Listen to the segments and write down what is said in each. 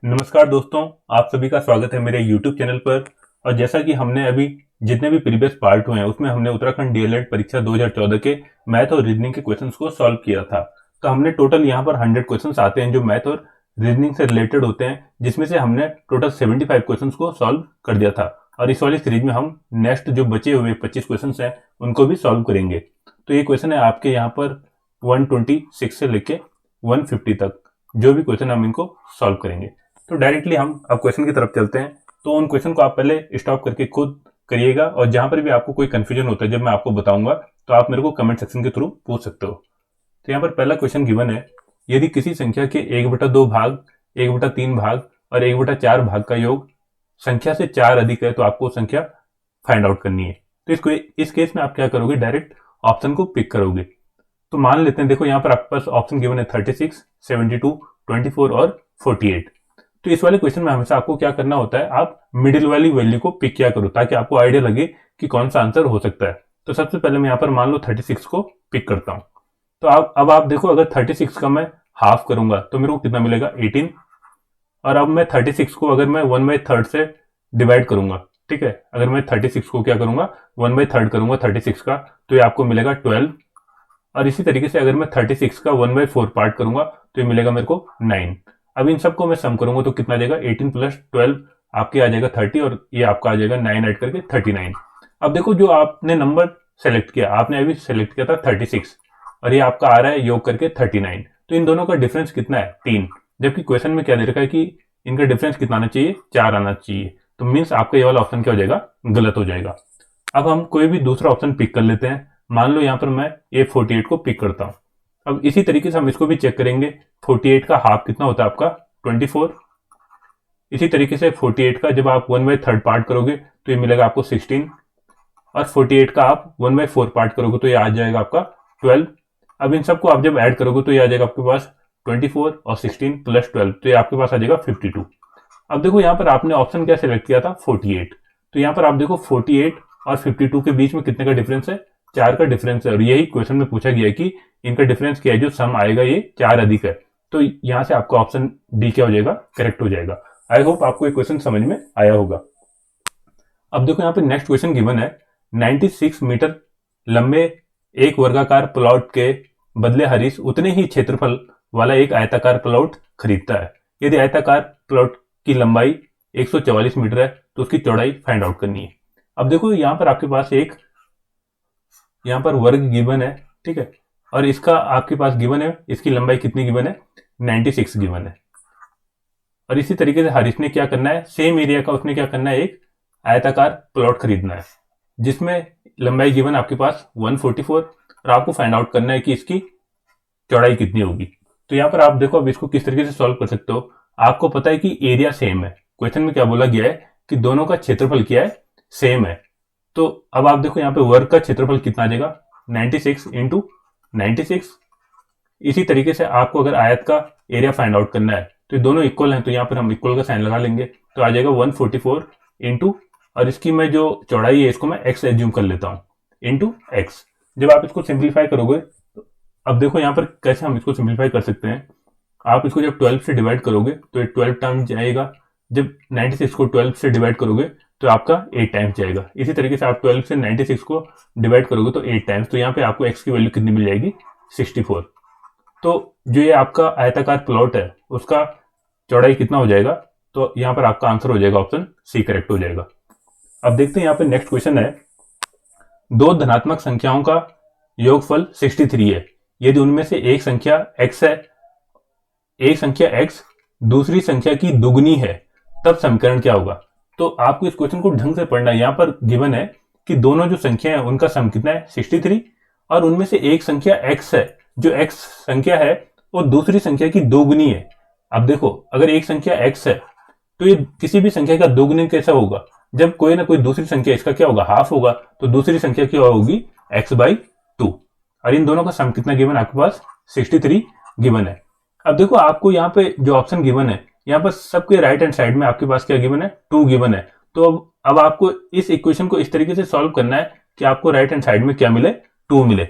नमस्कार दोस्तों, आप सभी का स्वागत है मेरे YouTube चैनल पर। और जैसा कि हमने अभी जितने भी प्रीवियस पार्ट हुए हैं उसमें हमने उत्तराखंड डीएलएड परीक्षा 2014 के मैथ और रीजनिंग के क्वेश्चंस को सॉल्व किया था। तो हमने टोटल यहाँ पर 100 क्वेश्चंस आते हैं जो मैथ और रीजनिंग से रिलेटेड होते हैं, जिसमें से हमने टोटल 75 क्वेश्चंस को सॉल्व कर दिया था। और इस वाली सीरीज में हम नेक्स्ट जो बचे हुए 25 क्वेश्चन हैं उनको भी सॉल्व करेंगे। तो ये क्वेश्चन है आपके यहाँ पर 126 से लेके 150 तक, जो भी क्वेश्चन हम इनको सॉल्व करेंगे। तो डायरेक्टली हम अब क्वेश्चन की तरफ चलते हैं। तो उन क्वेश्चन को आप पहले स्टॉप करके खुद करिएगा, और जहां पर भी आपको कोई कंफ्यूजन होता है जब मैं आपको बताऊंगा तो आप मेरे को कमेंट सेक्शन के थ्रू पूछ सकते हो। तो यहाँ पर पहला क्वेश्चन गिवन है, यदि किसी संख्या के 1/2 भाग, 1/3 भाग और 1/4 भाग का योग संख्या से 4 अधिक है तो आपको संख्या फाइंड आउट करनी है। तो इस केस में आप क्या करोगे, डायरेक्ट ऑप्शन को पिक करोगे। तो मान लेते हैं, देखो यहाँ पर आपके पास ऑप्शन गिवन है 36, 72, 24 और 48। तो इस वाले क्वेश्चन में हमेशा आपको क्या करना होता है, आप मिडिल वाली वैल्यू को पिक किया करो ताकि आपको आइडिया लगे कि कौन सा आंसर हो सकता है। तो सबसे पहले मैं यहाँ पर मान लो 36 को पिक करता हूँ। तो अब आप देखो, अगर 36 का मैं हाफ करूंगा तो मेरे को कितना मिलेगा, 18। और अब मैं 36 को अगर मैं 1/3 से डिवाइड करूंगा, ठीक है, अगर मैं 36 को क्या करूंगा, 1/3 करूंगा 36 का, तो ये आपको मिलेगा 12। और इसी तरीके से अगर मैं 36 का 1/4 पार्ट करूंगा तो ये मिलेगा मेरे को 9। अब इन सबको मैं सम करूंगा तो कितना आ जाएगा, 18 + 12 आपके आ जाएगा 30, और ये आपका आ जाएगा 9 ऐड करके 39। अब देखो, जो आपने नंबर सेलेक्ट किया, आपने अभी सेलेक्ट किया था 36, और ये आपका आ रहा है योग करके 39। तो इन दोनों का डिफरेंस कितना है, 3। जबकि क्वेश्चन में क्या दे रखा है कि इनका डिफरेंस कितना आना चाहिए, 4 आना चाहिए। तो मीन्स आपका ये वाला ऑप्शन क्या हो जाएगा, गलत हो जाएगा। अब हम कोई भी दूसरा ऑप्शन पिक कर लेते हैं। मान लो यहाँ पर मैं ये 48 को पिक करता हूँ। अब इसी तरीके से हम इसको भी चेक करेंगे। 48 का हाफ कितना होता है आपका, 24। इसी तरीके से 48 का जब आप 1/3 पार्ट करोगे तो ये मिलेगा आपको 16। और 48 का आप 1/4 पार्ट करोगे तो ये आ जाएगा आपका 12। अब इन सबको आप जब ऐड करोगे तो ये आ जाएगा आपके पास 24 और 16 + 12, तो ये आपके पास आ जाएगा 52। अब देखो यहाँ पर आपने ऑप्शन क्या सिलेक्ट किया था, 48। तो यहाँ पर आप देखो 48 और 52 के बीच में कितने का डिफरेंस है, 4 का डिफरेंस है। और यही क्वेश्चन में पूछा गया है कि इनका डिफरेंस क्या है, जो सम आएगा ये 4 अधिक है। तो यहाँ से आपका ऑप्शन डी क्या हो जाएगा, करेक्ट हो जाएगा। आई होप आपको ये क्वेश्चन समझ में आया होगा। अब देखो यहाँ पे नेक्स्ट क्वेश्चन गिवन है, 96 मीटर लंबे एक वर्गाकार प्लॉट के बदले हरीश उतने ही क्षेत्रफल वाला एक आयताकार प्लॉट खरीदता है। यदि आयताकार प्लॉट की लंबाई 144 मीटर है तो उसकी चौड़ाई फाइंड आउट करनी है। अब देखो यहाँ पर आपके पास एक यहाँ पर वर्ग गिवन है, ठीक है, और इसका आपके पास गिवन है, इसकी लंबाई कितनी गिवन है, 96 गिवन है। और इसी तरीके से हरीश ने क्या करना है, सेम एरिया का उसने क्या करना है, एक आयताकार प्लॉट खरीदना है जिसमें लंबाई गिवन आपके पास 144, और आपको फाइंड आउट करना है कि इसकी चौड़ाई कितनी होगी। तो यहाँ पर आप देखो, अब इसको किस तरीके से सॉल्व कर सकते हो। आपको पता है कि एरिया सेम है, क्वेश्चन में क्या बोला गया है कि दोनों का क्षेत्रफल क्या है, सेम है। तो अब आप देखो यहाँ पे वर्ग का क्षेत्रफल कितना आ जाएगा, 96 × 96। इसी तरीके से आपको अगर आयत का एरिया फाइंड आउट करना है तो ये दोनों इक्वल हैं, तो यहाँ पर हम इक्वल का साइन लगा लेंगे, तो आ जाएगा 144 इंटू, और इसकी मैं जो चौड़ाई है इसको मैं x एज्यूम कर लेता हूँ, इंटू एक्स। जब आप इसको सिंप्लीफाई करोगे तो अब देखो यहाँ पर कैसे हम इसको सिंप्लीफाई कर सकते हैं। आप इसको जब 12 से डिवाइड करोगे तो ये 12 टाइम्स जाएगा, जब 96 को 12 से डिवाइड करोगे तो आपका 8 टाइम्स जाएगा। इसी तरीके से आप 12 से 96 को डिवाइड करोगे तो 8 टाइम्स, तो यहाँ पे आपको x की वैल्यू कितनी मिल जाएगी, 64। तो जो ये आपका आयताकार प्लॉट है उसका चौड़ाई कितना हो जाएगा, तो यहाँ पर आपका आंसर हो जाएगा ऑप्शन सी, करेक्ट हो जाएगा। अब देखते हैं यहाँ पे नेक्स्ट क्वेश्चन है, दो धनात्मक संख्याओं का योगफल 63 है। यदि उनमें से एक संख्या x है, एक संख्या x दूसरी संख्या की दुगनी है, तब समीकरण क्या होगा। तो आपको इस क्वेश्चन को ढंग से पढ़ना है। यहाँ पर गिवन है कि दोनों जो संख्या है उनका सम कितना है, 63, और उनमें से एक संख्या x है, जो x संख्या है वो दूसरी संख्या की दोगुनी है। अब देखो, अगर एक संख्या x है तो ये किसी भी संख्या का दोगुनी कैसा होगा, जब कोई ना कोई दूसरी संख्या इसका क्या होगा, हाफ होगा, तो दूसरी संख्या क्या होगी, x/2। और इन दोनों का सम कितना गिवन है आपके पास, 63 गिवन है। अब देखो, आपको यहाँ पे जो ऑप्शन गिवन है, यहाँ पर सबके राइट हैंड साइड में आपके पास क्या गिवन है, 2 गिवन है। तो अब आपको इस इक्वेशन को इस तरीके से सॉल्व करना है कि आपको राइट हैंड साइड में क्या मिले, 2 मिले।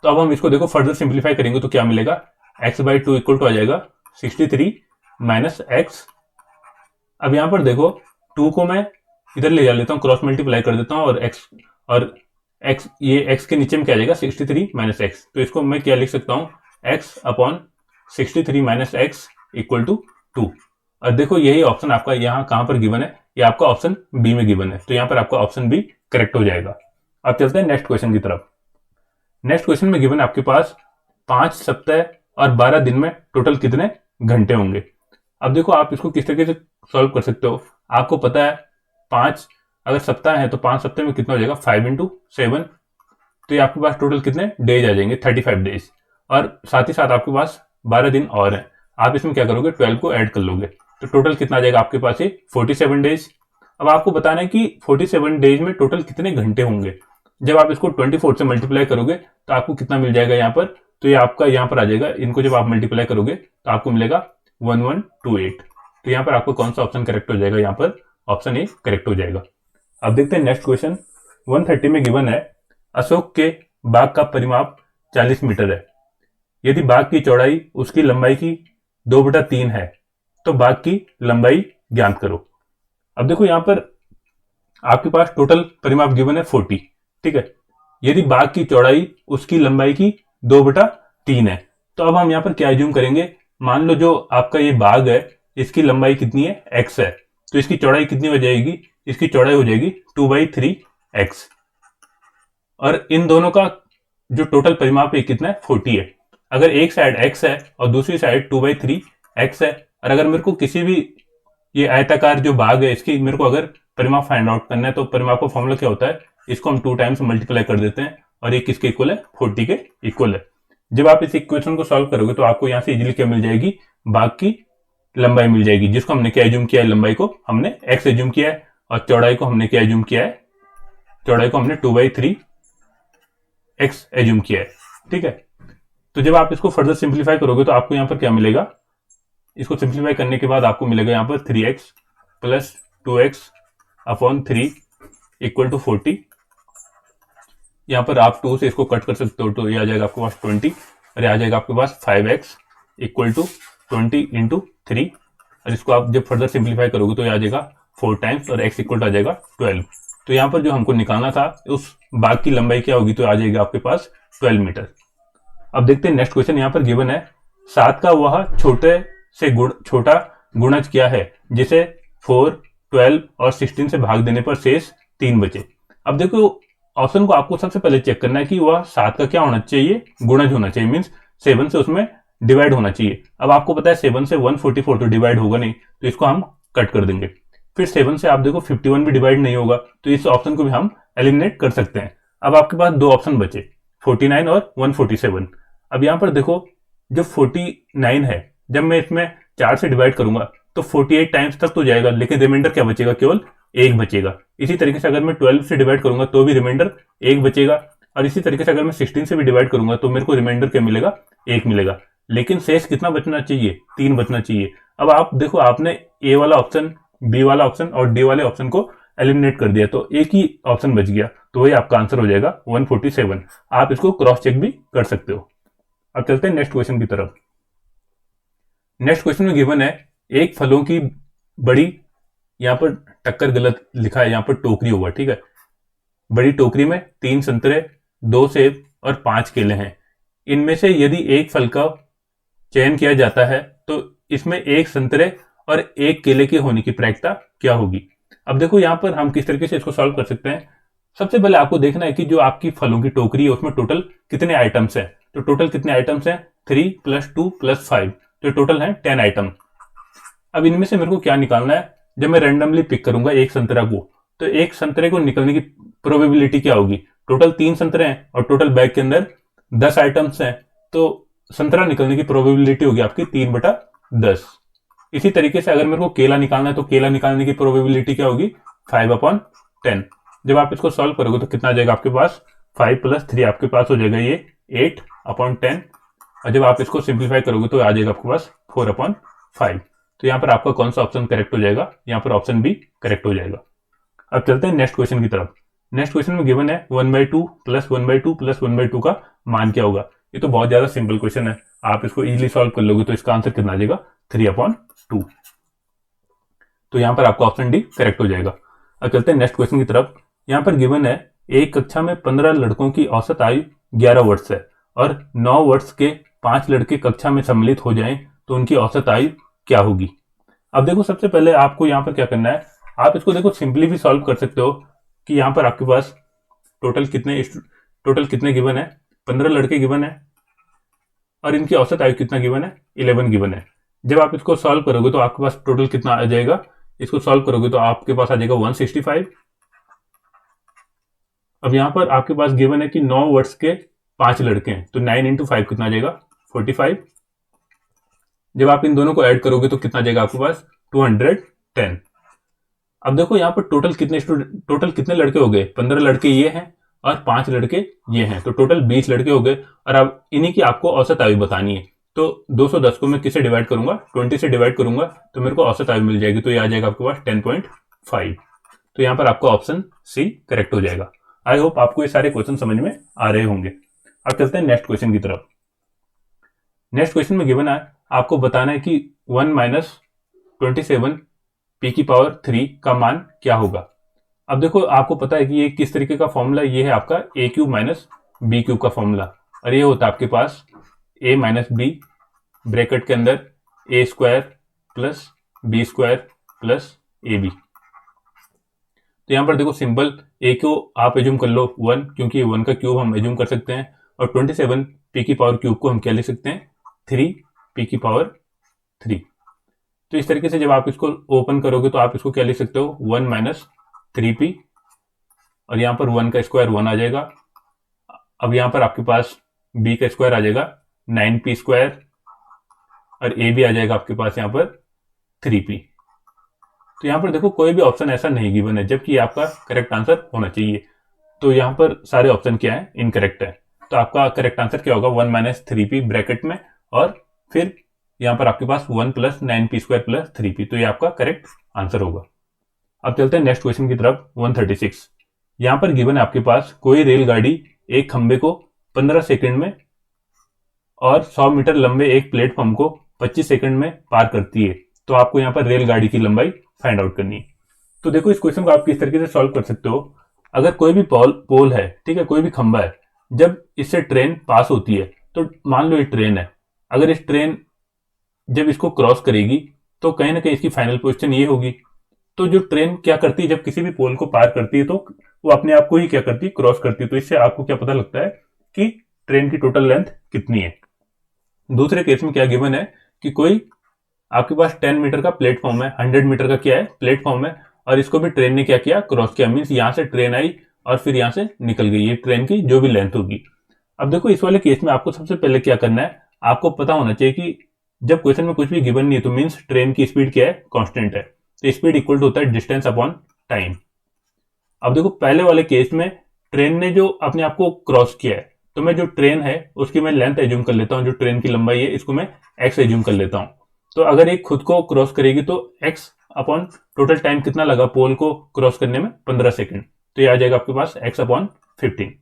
तो अब हम इसको देखो फर्दर सिंप्लीफाई करेंगे तो क्या मिलेगा, x/2 इक्वल टू आ जाएगा 63 माइनस एक्स। अब यहां पर देखो 2 को मैं इधर ले जा लेता हूँ, क्रॉस मल्टीप्लाई कर देता हूँ, और x, ये x के नीचे में क्या आ जाएगा 63 माइनस एक्स। तो इसको मैं क्या लिख सकता हूँ, x upon 63 minus x equal to 2। और देखो यही ऑप्शन आपका यहाँ कहां पर गिवन है, ये आपका ऑप्शन बी में गिवन है, तो यहाँ पर आपका ऑप्शन बी करेक्ट हो जाएगा। अब चलते हैं नेक्स्ट क्वेश्चन की तरफ। नेक्स्ट क्वेश्चन में गिवन आपके पास 5 सप्ताह और 12 दिन में टोटल कितने घंटे होंगे। अब देखो आप इसको किस तरीके से सॉल्व कर सकते हो। आपको पता है 5 अगर सप्ताह है तो 5 सप्ताह में कितना हो जाएगा 5 इंटू 7, तो ये आपके पास टोटल कितने डेज आ जाएंगे 35 डेज। और साथ ही साथ आपके पास 12 दिन और हैं, आप इसमें क्या करोगे 12 को ऐड कर लोगे, तो टोटल कितना आ जाएगा आपके पास ये 47 डेज। अब आपको बताना है कि 47 डेज में टोटल कितने घंटे होंगे। जब आप इसको 24 से मल्टीप्लाई करोगे तो आपको कितना मिल जाएगा यहाँ पर, तो ये आपका यहाँ पर आ जाएगा, इनको जब आप मल्टीप्लाई करोगे तो आपको मिलेगा 1128। तो यहाँ पर आपको कौन सा ऑप्शन करेक्ट हो जाएगा, यहाँ पर ऑप्शन ए करेक्ट हो जाएगा। अब देखते हैं नेक्स्ट क्वेश्चन। 130 में गिवन है अशोक के बाग का परिमाप 40 मीटर है। यदि बाग की चौड़ाई उसकी लंबाई की 2/3 है तो बाग की लंबाई ज्ञात करो। अब देखो यहां पर आपके पास टोटल परिमाप गिवन है 40, ठीक है। यदि बाग की चौड़ाई उसकी लंबाई की 2/3 है, तो अब हम यहां पर क्या एज्यूम करेंगे, मान लो जो आपका ये बाग है इसकी लंबाई कितनी है x है, तो इसकी चौड़ाई कितनी हो जाएगी, इसकी चौड़ाई हो जाएगी 2/3x। और इन दोनों का जो टोटल परिमाप है कितना है 40 है। अगर एक साइड x है और दूसरी साइड 2/3x है, और अगर मेरे को किसी भी ये आयताकार जो बाग है इसकी मेरे को अगर परिमाप फाइंड आउट करना है, तो परिमाप का फॉर्मूला क्या होता है, इसको हम 2 टाइम्स मल्टीप्लाई कर देते हैं और ये किसके इक्वल है 40 के इक्वल है। जब आप इस इक्वेशन को सॉल्व करोगे तो आपको यहां से इजीली क्या मिल जाएगी, बाग की लंबाई मिल जाएगी, जिसको हमने क्या एज्यूम किया है, लंबाई को हमने x एज्यूम किया है और चौड़ाई को हमने क्या एज्यूम किया है, चौड़ाई को हमने 2/3x एज्यूम किया है, ठीक है। तो जब आप इसको फर्दर सिंप्लीफाई करोगे तो आपको यहां पर क्या मिलेगा, इसको सिंप्लीफाई करने के बाद आपको मिलेगा यहां पर 3x plus 2x upon 3 equal to 40। यहां पर आप 2 से इसको कट कर सकते हो, तो ये आ जाएगा आपके पास 20 और ये आ जाएगा आपके पास 5x इक्वल टू 20 इंटू 3। और इसको आप जब फर्दर सिंप्लीफाई करोगे तो ये आ जाएगा 4 टाइम्स और x इक्वल टू आ जाएगा 12। तो यहाँ पर जो हमको निकालना था उस बाग की लंबाई क्या होगी, तो आ जाएगी आपके पास 12 मीटर। अब देखते हैं नेक्स्ट क्वेश्चन। यहाँ पर गिवन है 7 का वह छोटे से छोटा गुणज क्या है जिसे 4, 12 और 16 से भाग देने पर शेष 3 बचे। अब देखो ऑप्शन को आपको सबसे पहले चेक करना है कि वह 7 का क्या होना चाहिए, गुणज होना चाहिए, मीन्स 7 से उसमें डिवाइड होना चाहिए। अब आपको पता है 7 से 144 तो डिवाइड होगा नहीं, तो इसको हम कट कर देंगे। फिर 7 से आप देखो 51 भी डिवाइड नहीं होगा, तो इस ऑप्शन को भी हम एलिमिनेट कर सकते हैं। अब आपके पास 2 ऑप्शन बचे 49 और 147। अब यहां पर देखो जो 49 है, जब मैं इसमें 4 से डिवाइड करूंगा तो 48 टाइम्स तक तो जाएगा, लेकिन रिमाइंडर क्या बचेगा, केवल 1 बचेगा। इसी तरीके से अगर मैं 12 से डिवाइड करूंगा तो भी रिमाइंडर 1 बचेगा, और इसी तरीके से अगर मैं 16 से भी डिवाइड करूंगा तो मेरे को रिमाइंडर क्या मिलेगा, 1 मिलेगा। लेकिन शेष कितना बचना चाहिए, 3 बचना चाहिए। अब आप देखो आपने ए वाला ऑप्शन, बी वाला ऑप्शन और डी वाले ऑप्शन को एलिमिनेट कर दिया, तो एक ही ऑप्शन बच गया, तो वही आपका आंसर हो जाएगा 147। आप इसको क्रॉस चेक भी कर सकते हो। अब चलते हैं नेक्स्ट क्वेश्चन की तरफ। नेक्स्ट क्वेश्चन में गिवन है एक फलों की बड़ी, यहां पर टक्कर गलत लिखा है, यहां पर टोकरी होगा, ठीक है। बड़ी टोकरी में 3 संतरे, 2 सेब और 5 केले हैं। इनमें से यदि एक फल का चयन किया जाता है तो इसमें 1 संतरे और 1 केले के होने की प्रायिकता क्या होगी। अब देखो यहां पर हम किस तरीके से इसको सॉल्व कर सकते हैं। सबसे पहले आपको देखना है कि जो आपकी फलों की टोकरी है उसमें टोटल कितने आइटम्स हैं। तो टोटल कितने आइटम्स हैं, 3 + 2 + 5, तो टोटल है 10 आइटम। अब इनमें से मेरे को क्या निकालना है, जब मैं रैंडमली पिक करूंगा एक संतरा को, तो एक संतरे को निकलने की प्रोबेबिलिटी क्या होगी। टोटल 3 संतरे हैं और टोटल बैग के अंदर 10 आइटम्स हैं, तो संतरा निकलने की प्रोबेबिलिटी होगी आपकी 3/10। इसी तरीके से अगर मेरे को केला निकालना है तो केला निकालने की प्रोबेबिलिटी क्या होगी, 5/10। जब आप इसको सॉल्व करोगे तो कितना आ जाएगा आपके पास, 5 + 3 आपके पास हो जाएगा ये 8/10। और जब आप इसको सिंप्लीफाई करोगे तो आ जाएगा आपके पास 4/5। तो यहाँ पर आपका कौन सा ऑप्शन करेक्ट हो जाएगा, यहाँ पर ऑप्शन बी करेक्ट हो जाएगा। अब चलते हैं नेक्स्ट क्वेश्चन की तरफ। नेक्स्ट क्वेश्चन में गिवन है 1/2 + 1/2 + 1/2 का मान क्या होगा। ये तो बहुत ज्यादा सिंपल क्वेश्चन है, आप इसको इजीली सॉल्व कर लोगे तो इसका आंसर कितना आ जाएगा, 3/2। तो यहां पर आपका ऑप्शन डी करेक्ट हो जाएगा। अब चलते हैं नेक्स्ट क्वेश्चन की तरफ। यहां पर गिवन है एक कक्षा में 15 लड़कों की औसत आयु 11 वर्ष है और 9 वर्ष के 5 लड़के कक्षा में सम्मिलित हो जाएं तो उनकी औसत आयु क्या होगी। अब देखो, सबसे पहले आपको यहां पर क्या करना है, आप इसको देखो सिंपली भी सॉल्व कर सकते हो कि यहां पर आपके पास टोटल कितने गिवन है, 15 लड़के गिवन है और इनकी औसत आयु कितना गिवन है, 11 गिवन है। जब आप इसको सॉल्व करोगे तो आपके पास टोटल कितना आ जाएगा, इसको सॉल्व करोगे तो आपके पास आ जाएगा 165। अब यहां पर आपके पास गिवन है कि 9 वर्ष के 5 लड़के हैं, तो 9 × 5 कितना आ जाएगा, 45। जब आप इन दोनों को ऐड करोगे तो कितना आ जाएगा आपके पास, 210। अब देखो यहां पर टोटल कितने लड़के हो गए, 15 लड़के ये हैं और 5 लड़के ये हैं, तो टोटल 20 लड़के हो गए। और अब इन्हीं की आपको औसत आयु बतानी है। तो 210 को मैं किससे डिवाइड करूंगा, 20 से डिवाइड करूंगा तो मेरे को औसत आयु मिल जाएगी, तो ये आ जाएगा आपके पास 10.5। तो यहां पर आपका ऑप्शन सी करेक्ट हो जाएगा। आई होप आपको ये सारे क्वेश्चन समझ में आ रहे होंगे। अब चलते हैं नेक्स्ट क्वेश्चन की तरफ। नेक्स्ट क्वेश्चन में गिवन है, आपको बताना है कि 1 - 27 p³ का मान क्या होगा। अब देखो, आपको पता है कि ये किस तरीके का फॉर्मूला, ये है आपका a³ - b³ का फॉर्मूला, और ये होता है आपके पास a - b ब्रैकेट के अंदर a² + b² + ab। तो यहां पर देखो सिंपल a को आप एज्यूम कर लो 1, क्योंकि 1 का क्यूब हम एज्यूम कर सकते हैं, और 27 p³ को हम क्या लिख सकते हैं, 3 p³। तो इस तरीके से जब आप इसको ओपन करोगे तो आप इसको क्या लिख सकते हो, 1 - 3p, और यहां पर 1 का स्क्वायर 1 आ जाएगा। अब यहां पर आपके पास b का स्क्वायर आ जाएगा 9p², और a भी आ जाएगा आपके पास यहां पर 3p। तो यहां पर देखो कोई भी ऑप्शन ऐसा नहीं गिवन है, जबकि आपका करेक्ट आंसर होना चाहिए। तो यहां पर सारे ऑप्शन क्या है, इनकरेक्ट है। तो आपका करेक्ट आंसर क्या होगा, 1 - 3p ब्रैकेट में, और फिर यहां पर आपके पास 1 + 9p² + 3p। तो ये आपका करेक्ट आंसर होगा। अब चलते हैं नेक्स्ट क्वेश्चन की तरफ। 136 यहां पर गिवन है आपके पास, कोई रेलगाड़ी एक खंबे को 15 सेकंड में और 100 मीटर लंबे एक प्लेटफॉर्म को 25 सेकंड में पार करती है। तो आपको यहां पर रेलगाड़ी की लंबाई फाइंड आउट करनी है। तो देखो, इस क्वेश्चन को आप किस तरीके से सॉल्व कर सकते हो। अगर कोई भी पोल है, ठीक है, कोई भी खंबा है, जब इससे ट्रेन पास होती है, तो मान लो ये ट्रेन है, अगर इस ट्रेन जब इसको क्रॉस करेगी तो कहीं ना कहीं इसकी फाइनल पोजीशन ये होगी। तो जो ट्रेन क्या करती है, जब किसी भी पोल को पार करती है तो वो अपने आप को ही क्या करती है, क्रॉस करती है। तो इससे आपको क्या पता लगता है कि ट्रेन की टोटल लेंथ कितनी है। दूसरे केस में क्या गिवन है कि कोई आपके पास 10 मीटर का प्लेटफॉर्म है, 100 मीटर का क्या है, प्लेटफॉर्म है, और इसको भी ट्रेन ने क्या किया, क्रॉस किया। मीन्स यहां से ट्रेन आई और फिर यहां से निकल गई, ये ट्रेन की जो भी लेंथ होगी। अब देखो, इस वाले केस में आपको सबसे पहले क्या करना है, आपको पता होना चाहिए कि जब क्वेश्चन में कुछ भी गिवन नहीं है तो मीन्स ट्रेन की स्पीड क्या है, कांस्टेंट है। तो स्पीड इक्वल टू होता है डिस्टेंस अपॉन टाइम। अब देखो, पहले वाले केस में ट्रेन ने जो अपने आप को क्रॉस किया है, तो मैं जो ट्रेन है उसकी मैं लेंथ एज्यूम कर लेता हूं, जो ट्रेन की लंबाई है इसको मैं एक्स एज्यूम कर लेता हूं। तो अगर एक खुद को क्रॉस करेगी तो एक्स अपॉन टोटल टाइम कितना लगा पोल को क्रॉस करने में, 15 सेकंड। तो ये आ जाएगा आपके पास x अपॉन 15।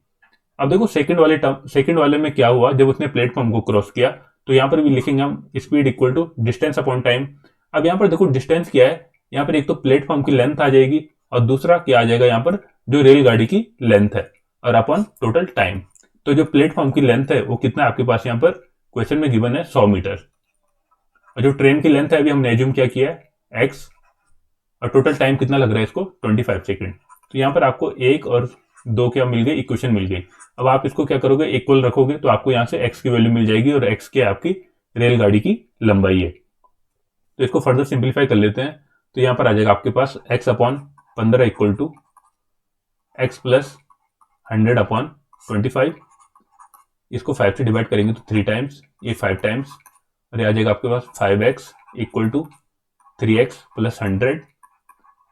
अब देखो सेकंड वाले में क्या हुआ, जब उसने प्लेटफॉर्म को क्रॉस किया, तो यहां पर भी लिखेंगे हम speed equal to distance upon time. अब यहां पर देखो डिस्टेंस क्या है, यहां पर एक तो प्लेटफॉर्म की लेंथ आ जाएगी और दूसरा क्या आ जाएगा यहां पर, जो रेलगाड़ी की लेंथ है, और अपॉन टोटल टाइम। तो जो प्लेटफॉर्म की लेंथ है वो कितना आपके पास यहां पर क्वेश्चन में गिवन है, 100 मीटर। और जो ट्रेन की लेंथ है अभी हमने एज्यूम क्या किया है, एक्स, और टोटल टाइम कितना लग रहा है इसको, 25 सेकंड। तो यहां पर आपको 1 और 2 क्या मिल गई, इक्वेशन मिल गई। अब आप इसको क्या करोगे, इक्वल रखोगे तो आपको यहां से x की वैल्यू मिल जाएगी, और x क्या आपकी रेलगाड़ी की लंबाई है। तो इसको फर्दर सिंप्लीफाई कर लेते हैं। तो यहां पर आ जाएगा आपके पास x upon 15 equal to x plus 100 upon 25। इसको 5 से डिवाइड करेंगे तो 3 टाइम्स, ये 5 टाइम्स, और ये आ जाएगा आपके पास 5x equal to 3x plus 100।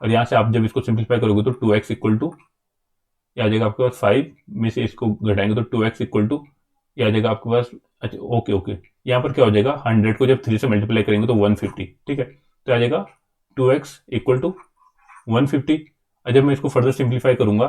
और यहां से आप जब इसको सिंप्लीफाई करोगे तो 2x इक्वल टू, ये आ जाएगा आपके पास 5 में से इसको घटाएंगे तो 2x इक्वल टू, ये आ जाएगा आपके पास, अच्छा ओके, यहाँ पर क्या हो जाएगा, 100 को जब 3 से मल्टीप्लाई करेंगे तो 150, ठीक है। तो आ जाएगा 2x इक्वल टू 150। और जब मैं इसको फर्दर सिंप्लीफाई करूंगा,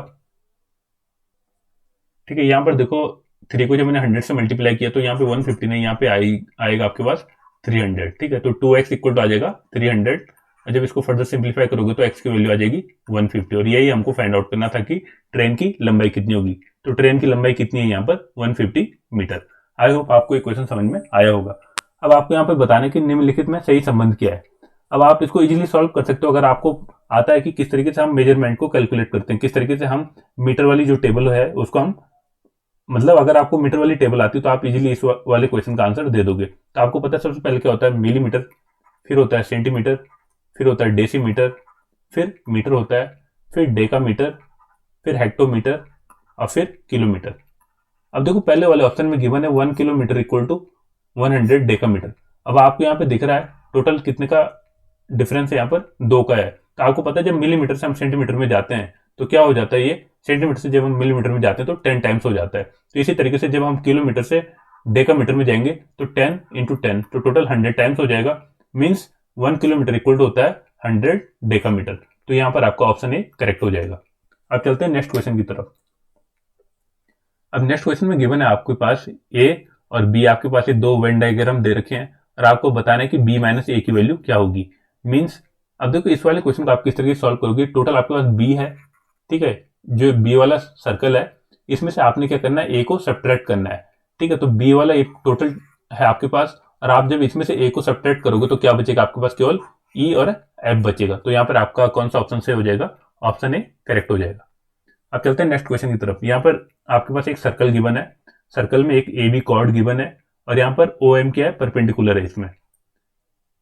ठीक है, यहाँ पर देखो 3 को जब मैंने 100 से मल्टीप्लाई किया तो यहाँ पे 150 नहीं, यहाँ पे आएगा आपके पास 300, ठीक है। तो 2x इक्वल टू आ जाएगा 300, और जब इसको फर्दर सिंप्लीफाई करोगे तो x की वैल्यू आ जाएगी 150, और यही हमको फाइंड आउट करना था कि ट्रेन की लंबाई कितनी होगी। तो ट्रेन की लंबाई कितनी है यहाँ पर 150 मीटर। आई होप आपको ये क्वेश्चन समझ में आया होगा। अब आपको यहाँ पर बताना है कि निम्नलिखित में सही संबंध क्या है। अब आप इसको इजीली सॉल्व कर सकते हो अगर आपको आता है कि किस तरीके से हम मेजरमेंट को कैलकुलेट करते हैं, किस तरीके से हम मीटर वाली जो टेबल है उसको हम, मतलब अगर आपको मीटर वाली टेबल आती है तो आप इजीली इस वाले क्वेश्चन का आंसर दे दोगे। तो आपको पता है सबसे पहले क्या होता है, मिलीमीटर, फिर होता है सेंटीमीटर, फिर होता है डेसीमीटर, फिर मीटर होता है, फिर डेकामीटर, फिर हेक्टोमीटर, और फिर किलोमीटर। अब देखो पहले वाले ऑप्शन में गिवन है 1 किलोमीटर इक्वल टू 100 डेकामीटर। अब आपको यहाँ पे दिख रहा है टोटल कितने का डिफरेंस है, यहाँ पर 2 का है। तो आपको पता है जब मिलीमीटर से हम सेंटीमीटर में जाते हैं तो क्या हो जाता है, ये सेंटीमीटर से जब हम मिलीमीटर में जाते हैं तो 10 टाइम्स हो जाता है। तो इसी तरीके से जब हम किलोमीटर से डेकामीटर में जाएंगे तो 10 इंटू 10, तो टोटल 100 टाइम्स हो जाएगा। मीन्स 1 किलोमीटर इक्वल टू होता है 100 डेकामीटर। तो यहाँ पर आपका ऑप्शन ए करेक्ट हो जाएगा। अब चलते हैं नेक्स्ट क्वेश्चन की तरफ। अब नेक्स्ट क्वेश्चन में गिवन है आपके पास ए और बी, आपके पास ये 2 वेन डायग्राम दे रखे हैं और आपको बताना है कि बी माइनस ए की वैल्यू क्या होगी। मीन्स अब देखो इस वाले क्वेश्चन को आप किस तरीके से सॉल्व करोगे। टोटल आपके पास बी है, ठीक है, जो बी वाला सर्कल है इसमें से आपने क्या करना है, ए को सब्ट्रैक्ट करना है, ठीक है। तो बी वाला एक टोटल है आपके पास, और आप जब इसमें से ए को सब्ट्रैक्ट करोगे तो क्या बचेगा आपके पास, केवल ई और एफ बचेगा। तो यहाँ पर आपका कौन सा ऑप्शन से हो जाएगा, ऑप्शन ए करेक्ट हो जाएगा। अब चलते हैं नेक्स्ट क्वेश्चन की तरफ। यहाँ पर आपके पास एक सर्कल गिवन है, सर्कल में एक ए बी कॉर्ड गिवन है, और यहाँ पर ओ एम क्या है, परपेंडिकुलर है इसमें,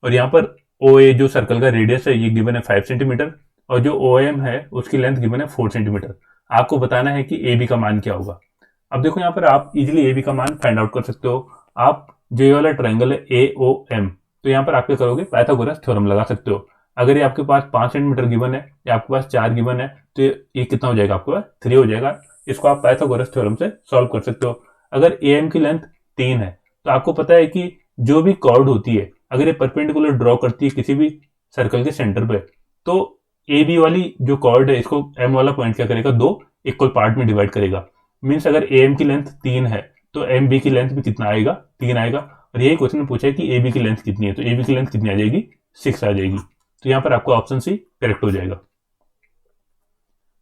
और यहाँ पर ओ ए जो सर्कल का रेडियस है ये गिवन है 5 सेंटीमीटर, और जो ओ एम है उसकी लेंथ गिवन है 4 सेंटीमीटर। आपको बताना है कि ए बी का मान क्या होगा। अब देखो यहाँ पर आप इजिली ए बी का मान फाइंड आउट कर सकते हो। आप जो ये वाला ट्राइंगल है ए ओ एम, तो यहाँ पर आप क्या करोगे, पाइथागोरस थ्योरम लगा सकते हो। अगर ये आपके पास 5 सेंटीमीटर गिवन है या आपके पास 4 गिवन है तो ये कितना हो जाएगा, आपके पास 3 हो जाएगा। इसको आप पाइथागोरस थ्योरम से सॉल्व कर सकते हो। अगर ए एम की लेंथ 3 है तो आपको पता है कि जो भी कॉर्ड होती है अगर ये परपेंडिकुलर ड्रॉ करती है किसी भी सर्कल के सेंटर पे, तो ए बी वाली जो कॉर्ड है इसको एम वाला पॉइंट क्या करेगा, 2 इक्वल पार्ट में डिवाइड करेगा। मीन्स अगर ए एम की लेंथ 3 है तो एम बी की लेंथ भी कितना आएगा, 3 आएगा। और यही क्वेश्चन में पूछा है कि ए बी की लेंथ कितनी है, तो ए बी की लेंथ कितनी आ जाएगी, 6 आ जाएगी। तो यहाँ पर आपका ऑप्शन सी करेक्ट हो जाएगा।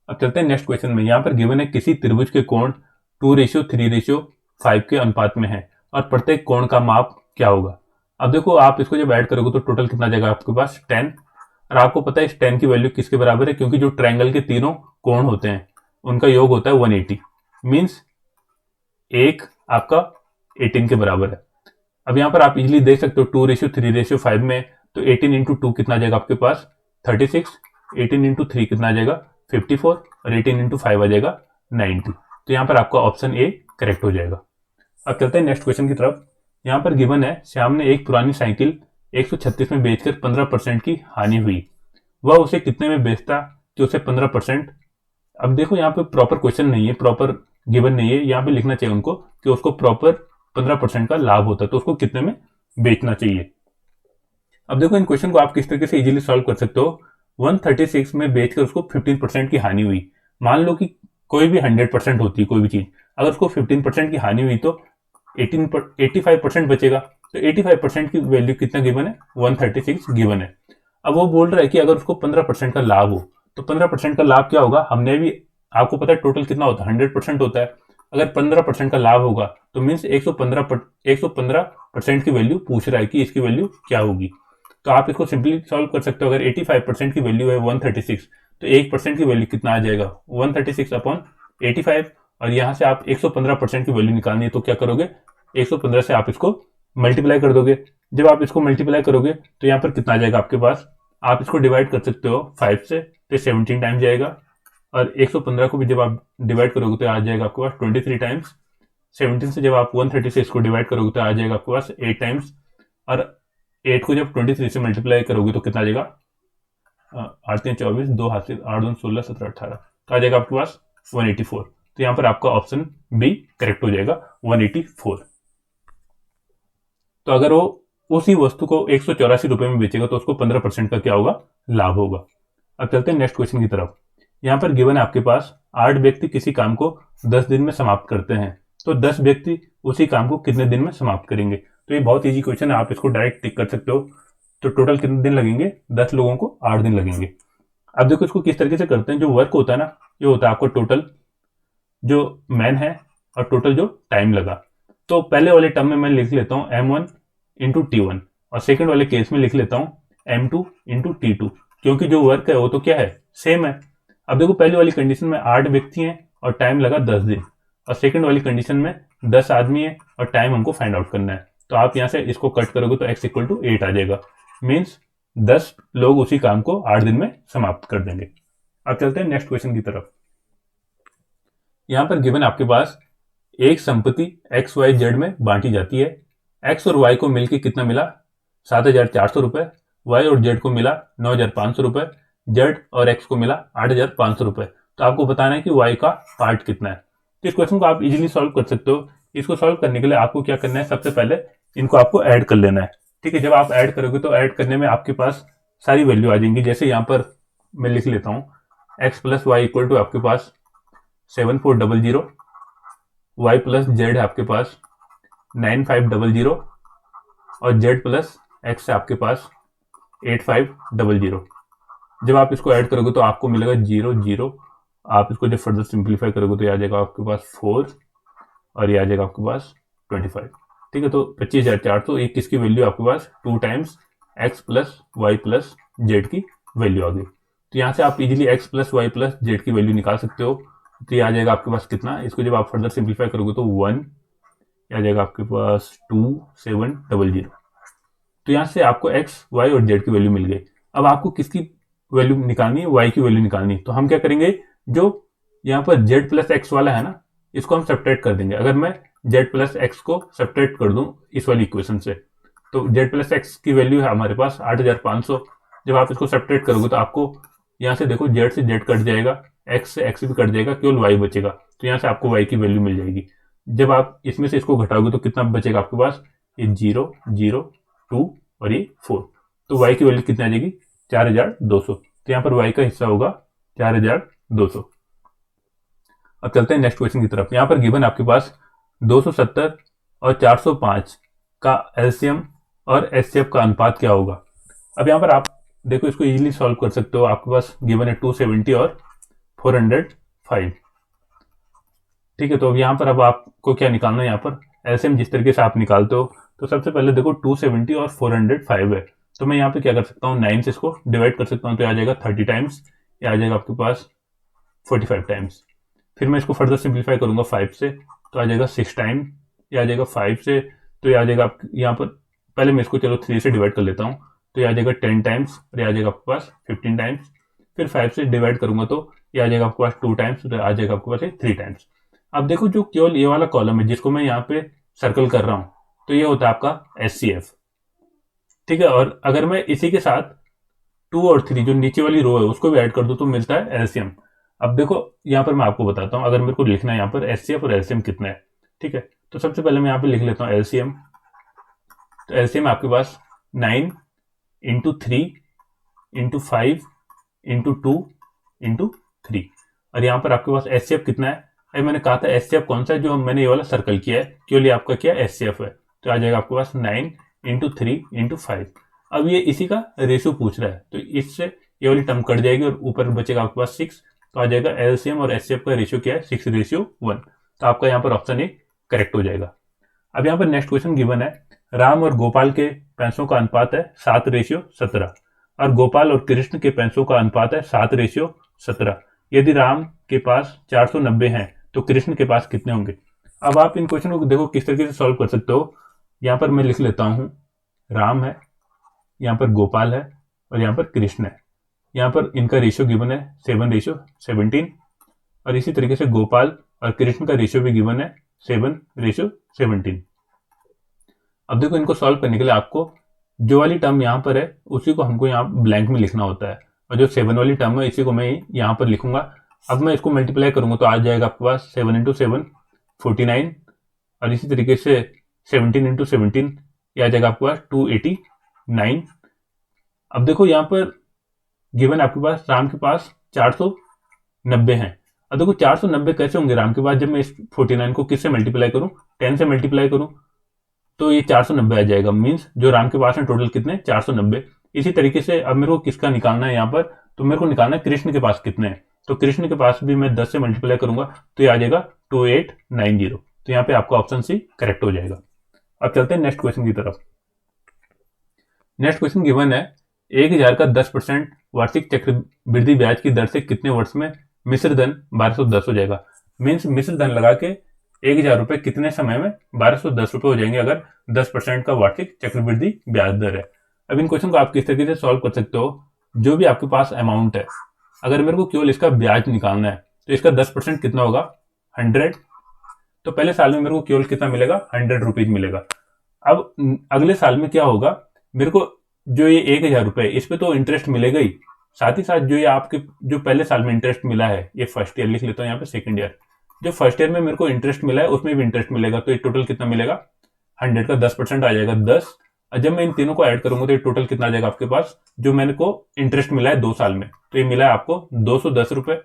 अब चलते हैं नेक्स्ट क्वेश्चन में। यहाँ पर गिवन है किसी त्रिभुज के कोण 2:3:5 के अनुपात में है और प्रत्येक कोण का माप क्या होगा। अब देखो आप इसको जब ऐड करोगे तो टोटल कितना जाएगा आपके पास 10, और आपको पता है इस 10 की वैल्यू किसके बराबर है, क्योंकि जो ट्रायंगल के तीनों कोण होते हैं उनका योग होता है 180। मीन्स एक आपका 18 के बराबर है। अब यहाँ पर आप इजिली देख सकते हो 2:3:5 में, तो 18 इंटू 2 कितना आ जाएगा आपके पास 36, 18 इंटू 3 कितना आ जाएगा 54, और 18 इंटू 5 आ जाएगा 90। तो यहाँ पर आपका ऑप्शन ए करेक्ट हो जाएगा। अब चलते हैं नेक्स्ट क्वेश्चन की तरफ। यहाँ पर गिवन है श्याम ने एक पुरानी साइकिल 136 में बेचकर 15% की हानि हुई, वह उसे कितने में बेचता कि उसे 15%। अब देखो यहाँ पे प्रॉपर क्वेश्चन नहीं है, प्रॉपर गिवन नहीं है, यहाँ पे लिखना चाहिए उनको कि उसको प्रॉपर 15% का लाभ होता है, तो उसको कितने में बेचना चाहिए। अब देखो इन क्वेश्चन को आप किस तरीके से इजीली सॉल्व कर सकते हो। 136 में बेचकर उसको 15% की हानि हुई। मान लो कि कोई भी 100% होती है कोई भी चीज, अगर उसको 15% की हानि हुई तो 85% बचेगा। तो 85% की वैल्यू कितना गिवन है, 136 गिवन है। अब वो बोल रहा है कि अगर उसको 15% का लाभ हो तो 15% का लाभ क्या होगा, हमने भी, आपको पता है टोटल कितना होता है 100% होता है। अगर 15% का लाभ होगा तो मीन्स 115% की वैल्यू पूछ रहा है कि इसकी वैल्यू क्या होगी। तो आप इसको सिंपली सॉल्व कर सकते हो। अगर 85% की वैल्यू है 136, तो 1% की वैल्यू कितना आ जाएगा 136 अपॉन 85, और यहां से आप 115% की वैल्यू निकालनी है तो क्या करोगे, 115 से आप इसको मल्टीप्लाई कर दोगे। जब आप इसको मल्टीप्लाई करोगे तो यहाँ पर कितना आ जाएगा आपके पास, आप इसको डिवाइड कर सकते हो 5 से, तो 17 टाइम्स जाएगा, और 115 को भी जब आप डिवाइड करोगे तो आ जाएगा आपके पास 23 टाइम्स। 17 से जब आप 130 से इसको डिवाइड करोगे तो आ जाएगा आपके पास 8 टाइम्स, और 8 को जब 23 से मल्टीप्लाई करोगे तो कितना आ जाएगा, 8 3 24, 2 हाथ से 8 2 16 17 18, तो आ जाएगा आपके पास 184। तो यहाँ पर आपका ऑप्शन बी करेक्ट हो जाएगा 184। तो अगर वो उसी वस्तु को 184 रुपए में बेचेगा तो उसको 15% का क्या होगा, लाभ होगा। अब चलते हैं नेक्स्ट क्वेश्चन की तरफ। यहाँ पर गिवन है आपके पास 8 व्यक्ति किसी काम को 10 दिन में समाप्त करते हैं, तो 10 व्यक्ति उसी काम को कितने दिन में समाप्त करेंगे। तो ये बहुत ईजी क्वेश्चन है, आप इसको डायरेक्ट टिक कर सकते हो। तो टोटल कितने दिन लगेंगे? 10 लोगों को 8 दिन लगेंगे। अब देखो इसको किस तरीके से करते हैं। जो वर्क होता है ना, ये होता है आपको टोटल जो मैन है और टोटल जो टाइम लगा। तो पहले वाले टर्म में मैं लिख लेता हूँ m1 इंटू T1 और सेकंड वाले केस में लिख लेता हूँ m2 इंटू T2, क्योंकि जो वर्क है वो तो क्या है, सेम है। अब देखो पहली वाली कंडीशन में 8 व्यक्ति हैं और टाइम लगा 10 दिन, और सेकंड वाली कंडीशन में 10 आदमी है और टाइम हमको फाइंड आउट करना है। तो आप यहाँ से इसको कट करोगे तो x इक्वल टू 8 आ जाएगा। मीन्स 10 लोग उसी काम को 8 दिन में समाप्त कर देंगे। अब चलते हैं नेक्स्ट क्वेश्चन की तरफ। यहां पर गिवन आपके पास एक संपत्ति एक्स वाई जेड में बांटी जाती है। एक्स और वाई को मिलकर कितना मिला? 7,400 रुपए। वाई और जेड को मिला 9,500 रुपए। जेड और एक्स को मिला 8,500 रुपए। तो आपको बताना है कि वाई का पार्ट कितना है। तो इस क्वेश्चन को आप इजीली सॉल्व कर सकते हो। इसको सॉल्व करने के लिए आपको क्या करना है, सबसे पहले इनको आपको ऐड कर लेना है। ठीक है, जब आप ऐड करोगे तो ऐड करने में आपके पास सारी वैल्यू आ जाएंगी। जैसे यहाँ पर मैं लिख लेता हूँ x plus y equal to आपके पास 7400, वाई प्लस जेड है आपके पास 9500 और जेड प्लस एक्स है आपके पास 8500। जब आप इसको ऐड करोगे तो आपको मिलेगा 0 0। आप इसको जब फर्दर सिंप्लीफाई करोगे तो ये आ जाएगा आपके पास 4 और ये आ जाएगा आपके पास 25। ठीक है, तो 25,400 एक किसकी वैल्यू आपके पास 2 times x plus y plus Z की वैल्यू आ गई। तो यहाँ से आप easily x plus y plus Z की वैल्यू निकाल सकते हो। तो ये आ जाएगा आपके पास कितना, इसको जब आप फर्दर सिंप्लीफाई करोगे तो 1 आ जाएगा आपके पास 2700। तो यहाँ से आपको एक्स वाई और जेड की वैल्यू मिल गई। अब आपको किसकी वैल्यू निकालनी है? वाई की वैल्यू निकालनी है। तो हम क्या करेंगे, जो यहाँ पर जेड प्लस एक्स वाला है ना, इसको हम सब्ट्रैक्ट कर देंगे। अगर मैं जेड प्लस एक्स को सब्ट्रैक्ट कर दूं इस वाली इक्वेशन से, तो जेड प्लस एक्स की वैल्यू है हमारे पास 8,500। जब आप इसको सब्ट्रैक्ट करोगे तो आपको यहाँ से देखो जेड से जेड कट जाएगा, एक्स से एक्स भी कट जाएगा, केवल वाई बचेगा। तो यहाँ से आपको वाई की वैल्यू मिल जाएगी। जब आप इसमें से इसको घटाओगे तो कितना बचेगा आपके पास? ये 0 0 2 और ये 4। तो वाई की वैल्यू कितनी आ जाएगी? 4,200। तो यहाँ पर वाई का हिस्सा होगा 4,200। अब चलते हैं नेक्स्ट क्वेश्चन की तरफ। यहाँ पर गिवन आपके पास 270 और 405 का एलसीएम और एचसीएफ का अनुपात क्या होगा? अब यहाँ पर आप देखो इसको इजीली सॉल्व कर सकते हो। आपके पास गिवन है 270 और 405। ठीक है, तो अब यहाँ पर अब आपको क्या निकालना है? यहाँ पर एलसीएम जिस तरीके से आप निकालते हो, तो सबसे पहले देखो 270 और 405 है, तो मैं यहाँ पे क्या कर सकता हूँ, 9 से इसको डिवाइड कर सकता हूँ, तो आ जाएगा 30 टाइम्स, ये आ जाएगा आपके पास 45 टाइम्स। फिर मैं इसको फर्दर सिंप्लीफाई करूंगा 5 से, तो आ जाएगा 6 टाइम, ये आ जाएगा 5 से, तो ये आ जाएगा यहाँ पर पहले मैं इसको चलो 3 से डिवाइड कर लेता हूँ, तो ये आ जाएगा 10 टाइम्स और ये आ जाएगा आपके पास 15 टाइम्स। फिर 5 से डिवाइड करूंगा तो ये आ जाएगा आपके पास 2 टाइम्स, तो आ जाएगा आपके पास 3 टाइम्स। अब देखो जो केवल ये वाला कॉलम है जिसको मैं यहाँ पे सर्कल कर रहा हूँ, तो ये होता है आपका HCF। ठीक है, और अगर मैं इसी के साथ 2 और 3 जो नीचे वाली रो है उसको भी ऐड कर दूं तो मिलता है LCM। अब देखो यहाँ पर मैं आपको बताता हूँ, अगर मेरे को लिखना है यहाँ पर HCF और LCM कितना है। ठीक है, तो सबसे पहले मैं यहाँ पे लिख लेता हूँ LCM। तो LCM आपके पास 9 इंटू 3 इंटू 5 इंटू 2 इंटू 3, और यहाँ पर आपके पास HCF कितना है? अभी मैंने कहा था HCF कौन सा है, जो मैंने ये वाला सर्कल किया है, केवल ये आपका क्या HCF है, तो आ जाएगा आपके पास 9 इंटू 3 इंटू 5। अब ये इसी का रेशियो पूछ रहा है, तो इससे ये वाली टर्म कट जाएगी और ऊपर बचेगा आपके पास 6, तो आ जाएगा LCM और HCF का रेशियो क्या है? 6:1। तो आपका यहाँ पर ऑप्शन ए करेक्ट हो जाएगा। अब यहाँ पर नेक्स्ट क्वेश्चन गिवन है, राम और गोपाल के पैसों का अनुपात है 7:17 और गोपाल और कृष्ण के पैसों का अनुपात है 7:17। यदि राम के पास 490 हैं तो कृष्ण के पास कितने होंगे? अब आप इन क्वेश्चन को देखो किस तरीके से सॉल्व कर सकते हो। यहाँ पर मैं लिख लेता हूँ, राम है, यहाँ पर गोपाल है और यहाँ पर कृष्ण है। यहाँ पर इनका रेशियो गिवन है 7:17, और इसी तरीके से गोपाल और कृष्ण का रेशियो भी गिवन है 7:17। अब देखो इनको सॉल्व करने के लिए आपको जो वाली टर्म यहाँ पर है उसी को हमको यहाँ ब्लैंक में लिखना होता है, और जो 7 वाली टर्म है इसी को मैं यहाँ पर लिखूंगा। अब मैं इसको मल्टीप्लाई करूंगा तो आ जाएगा आपके पास 7 इंटू 7 49, और इसी तरीके से 17 इंटू 17 ये आ जाएगा आपके पास 289। अब देखो यहाँ पर गिवन आपके पास राम के पास 490 हैं। अब देखो 490 कैसे होंगे राम के पास, जब मैं इस 49 को किससे मल्टीप्लाई करूं? 10 से मल्टीप्लाई करूं, तो ये 490 आ जाएगा। मीन्स जो राम के पास है टोटल कितने, 490। इसी तरीके से अब मेरे को किसका निकालना है यहाँ पर, तो मेरे को निकालना है कृष्ण के पास कितने हैं। तो कृष्ण के पास भी मैं 10 से मल्टीप्लाई करूंगा तो ये आ जाएगा 2890। तो यहाँ पे आपका ऑप्शन सी करेक्ट हो जाएगा। अब चलते हैं नेक्स्ट क्वेश्चन की तरफ। नेक्स्ट क्वेश्चन गिवन है 1000 का 10% वार्षिक चक्रवृद्धि ब्याज की दर से कितने वर्ष में मिश्र धन 1210 हो जाएगा। मीन्स मिश्र धन लगा के 1000 रुपए कितने समय में 1210 रुपए हो जाएंगे अगर 10% का वार्षिक चक्रवृद्धि ब्याज दर है। अब इन क्वेश्चन को आप किस तरीके से सॉल्व कर सकते हो, जो भी आपके पास अमाउंट है, अगर मेरे को केवल इसका ब्याज निकालना है तो इसका 10% कितना होगा 100। तो पहले साल में मेरे को केवल कितना मिलेगा 100 रुपीज मिलेगा। अब अगले साल में क्या होगा, मेरे को जो ये 1000 रुपए इस पे तो इंटरेस्ट मिलेगा ही, साथ ही साथ जो ये आपके जो पहले साल में इंटरेस्ट मिला है, ये फर्स्ट ईयर लिख लेता हूँ यहाँ पे, सेकंड ईयर, जो फर्स्ट ईयर में मेरे को इंटरेस्ट मिला है उसमें भी इंटरेस्ट मिलेगा। तो ये टोटल कितना मिलेगा 100 का 10% आ जाएगा 10। और जब मैं इन तीनों को ऐड करूंगा तो ये टोटल कितना आ जाएगा आपके पास, जो मैंने को इंटरेस्ट मिला है 2 साल में, तो ये मिला है आपको 210 रुपए।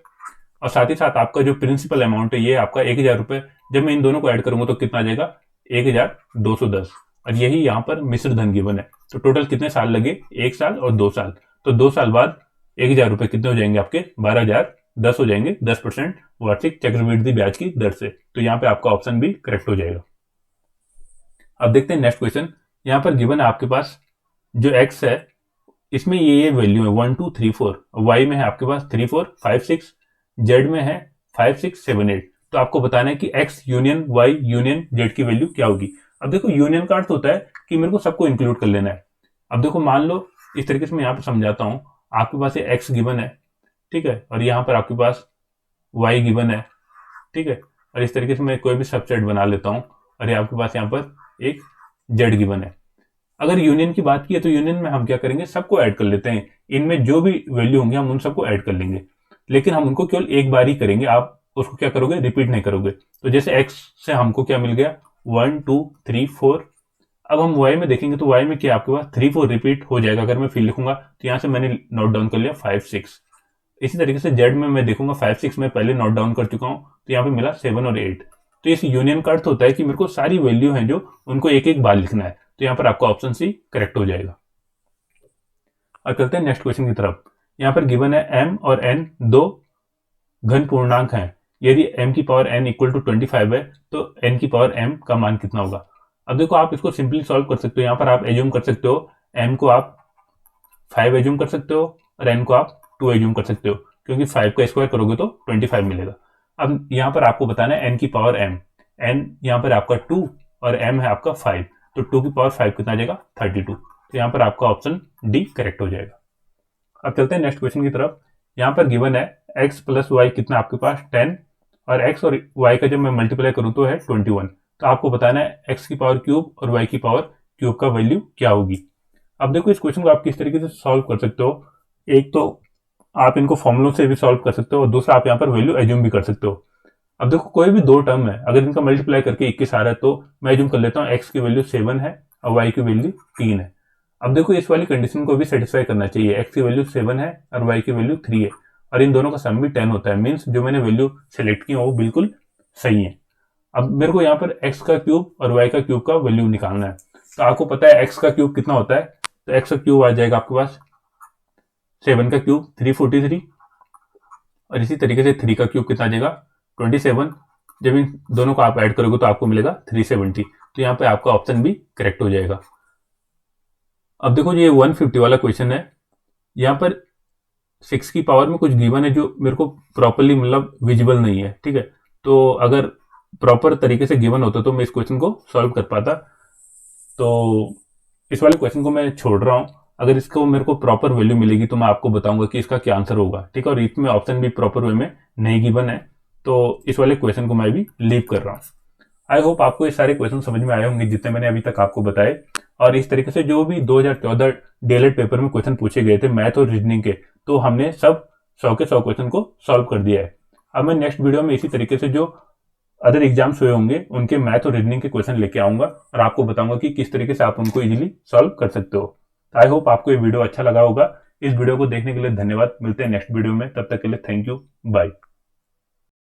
और साथ ही साथ आपका जो प्रिंसिपल अमाउंट है ये आपका 1000 रुपए, जब मैं इन दोनों को ऐड करूंगा तो कितना आ जाएगा 1210। और यही यहाँ पर मिश्र धन गिवन है। तो टोटल कितने साल लगे, 1 साल और 2 साल। तो 2 साल बाद 1000 रुपए कितने हो जाएंगे आपके 12010 हो जाएंगे 10% वार्षिक चक्रवृद्धि ब्याज की दर से। तो यहाँ पे आपका ऑप्शन भी करेक्ट हो जाएगा। अब देखते हैं नेक्स्ट क्वेश्चन। यहाँ पर गिवन है आपके पास जो x है इसमें ये वैल्यू है 1 2 3 4, y में है आपके पास 3 4 5 6, z में है 5 6 7 8। तो आपको बताना है कि x union y union z की वैल्यू क्या होगी। अब देखो यूनियन का अर्थ होता है कि मेरे को सबको इंक्लूड कर लेना है। अब देखो मान लो इस तरीके से मैं यहाँ पर समझाता हूँ, आपके पास ये x गिवन है, ठीक है, और यहाँ पर आपके पास y गिवन है, ठीक है, और इस तरीके से मैं कोई भी सबसेट बना लेता हूँ, और ये आपके पास यहाँ पर एक z गिवन है। अगर यूनियन की बात की है तो यूनियन में हम क्या करेंगे, सबको ऐड कर लेते हैं, इनमें जो भी वैल्यू होंगे हम उन सबको ऐड कर लेंगे, लेकिन हम उनको केवल एक बार ही करेंगे, आप उसको क्या करोगे रिपीट नहीं करोगे। तो जैसे x से हमको क्या मिल गया 1 2 3 4। अब हम y में देखेंगे तो y में क्या आपके पास 3 4 रिपीट हो जाएगा। अगर मैं फिर लिखूंगा तो यहाँ से मैंने नोट डाउन कर लिया 5 6। इसी तरीके से z में मैं देखूंगा 5 6 में पहले नोट डाउन कर चुका हूँ, तो यहाँ पे मिला 7 और 8। तो इस यूनियन का अर्थ होता है कि मेरे को सारी वैल्यू है जो उनको एक एक बार लिखना है। तो यहाँ पर आपका ऑप्शन सी करेक्ट हो जाएगा। अब चलते हैं नेक्स्ट क्वेश्चन की तरफ। यहाँ पर गिवन है m और n दो घन पूर्णांक हैं। यदि m की पावर n इक्वल टू 25 है तो n की पावर m का मान कितना होगा। अब देखो आप इसको सिंपली सॉल्व कर सकते हो। यहाँ पर आप एज्यूम कर सकते हो m को आप 5 एज्यूम कर सकते हो और n को आप 2 एज्यूम कर सकते हो, क्योंकि 5 का स्क्वायर करोगे तो 25 मिलेगा। अब यहाँ पर आपको बताना है n की पावर m, n यहाँ पर आपका 2 और m है आपका 5, तो 2 की पावर 5 कितना आ जाएगा 32। तो यहाँ पर आपका ऑप्शन डी करेक्ट हो जाएगा। अब चलते हैं नेक्स्ट क्वेश्चन की तरफ। यहाँ पर गिवन है x प्लस वाई कितना आपके पास 10, और x और y का जब मैं मल्टीप्लाई करूँ तो है 21। तो आपको बताना है x की पावर क्यूब और y की पावर क्यूब का वैल्यू क्या होगी। अब देखो इस क्वेश्चन को आप किस तरीके से सॉल्व कर सकते हो, एक तो आप इनको फॉर्मुलों से भी सॉल्व कर सकते हो और दूसरा आप यहाँ पर वैल्यू एज्यूम भी कर सकते हो। अब देखो कोई भी दो टर्म है, अगर इनका मल्टीप्लाई करके 21 आ रहा है तो मैं एज्यूम कर लेता हूँ x की वैल्यू 7 है और y की वैल्यू 3 है। अब देखो इस वाली कंडीशन को भी सेटिस्फाई करना चाहिए, x की वैल्यू 7 है और y की वैल्यू 3 है और इन दोनों का सम भी 10 होता है। मीन्स जो मैंने वैल्यू सेलेक्ट की वो बिल्कुल सही है। अब मेरे को यहाँ पर x का क्यूब और y का क्यूब का वैल्यू निकालना है। तो आपको पता है x का क्यूब कितना होता है, तो x का क्यूब आ जाएगा आपके पास 7 का क्यूब 343, और इसी तरीके से 3 का क्यूब कितना आ जाएगा 27। जब इन दोनों को आप ऐड करोगे तो आपको मिलेगा 370। तो यहाँ पे आपका ऑप्शन भी करेक्ट हो जाएगा। अब देखो ये 150 वाला क्वेश्चन है, यहाँ पर 6 की पावर में कुछ गिवन है जो मेरे को प्रॉपरली मतलब विजिबल नहीं है, ठीक है। तो अगर प्रॉपर तरीके से गिवन होता तो मैं इस क्वेश्चन को सॉल्व कर पाता। तो इस वाले क्वेश्चन को मैं छोड़ रहा हूँ, अगर इसको मेरे को प्रॉपर वैल्यू मिलेगी तो मैं आपको बताऊंगा कि इसका क्या आंसर होगा, ठीक है। और इसमें ऑप्शन भी प्रॉपर वे में नहीं गिवन है, तो इस वाले क्वेश्चन को मैं भी लीव कर रहा हूँ। आई होप आपको ये सारे क्वेश्चन समझ में आए होंगे जितने मैंने अभी तक आपको बताए। और इस तरीके से जो भी 2014 डीएलएड पेपर में क्वेश्चन पूछे गए थे मैथ और रीजनिंग के, तो हमने सब 100 के 100 क्वेश्चन को सॉल्व कर दिया है। अब मैं नेक्स्ट वीडियो में इसी तरीके से जो अदर एग्जाम्स हुए होंगे उनके मैथ और रीजनिंग के क्वेश्चन लेके आऊंगा और आपको बताऊंगा कि किस तरीके से आप उनको इजीली सॉल्व कर सकते हो। आई होप आपको ये वीडियो अच्छा लगा होगा। इस वीडियो को देखने के लिए धन्यवाद। मिलते हैं नेक्स्ट वीडियो में, तब तक के लिए थैंक यू, बाय।